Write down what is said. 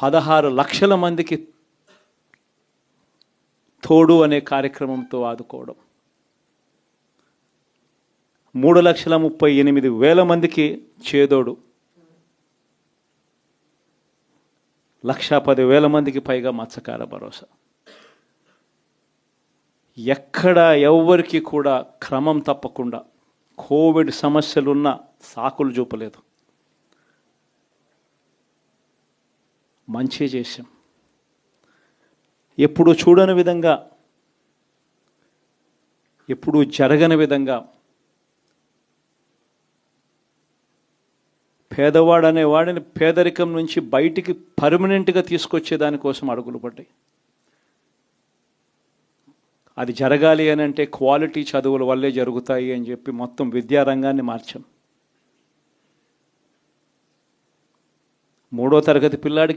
16 లక్షల మందికి తోడు అనే కార్యక్రమంతో ఆదుకోవడం, 3,38,000 మందికి చేదోడు, 1,10,000 మందికి పైగా మత్స్యకార భరోసా. ఎక్కడ ఎవ్వరికి కూడా క్రమం తప్పకుండా కోవిడ్ సమస్యలున్న సాకులు చూపలేదు. మంచి చేశాం. ఎప్పుడు చూడని విధంగా, ఎప్పుడు జరగని విధంగా పేదవాడు వాడిని పేదరికం నుంచి బయటికి పర్మనెంట్గా తీసుకొచ్చే దానికోసం అడుగులు పడ్డాయి. అది జరగాలి అని అంటే క్వాలిటీ చదువుల వల్లే జరుగుతాయి అని చెప్పి మొత్తం విద్యారంగాన్ని మార్చాం. 3వ తరగతి పిల్లాడికి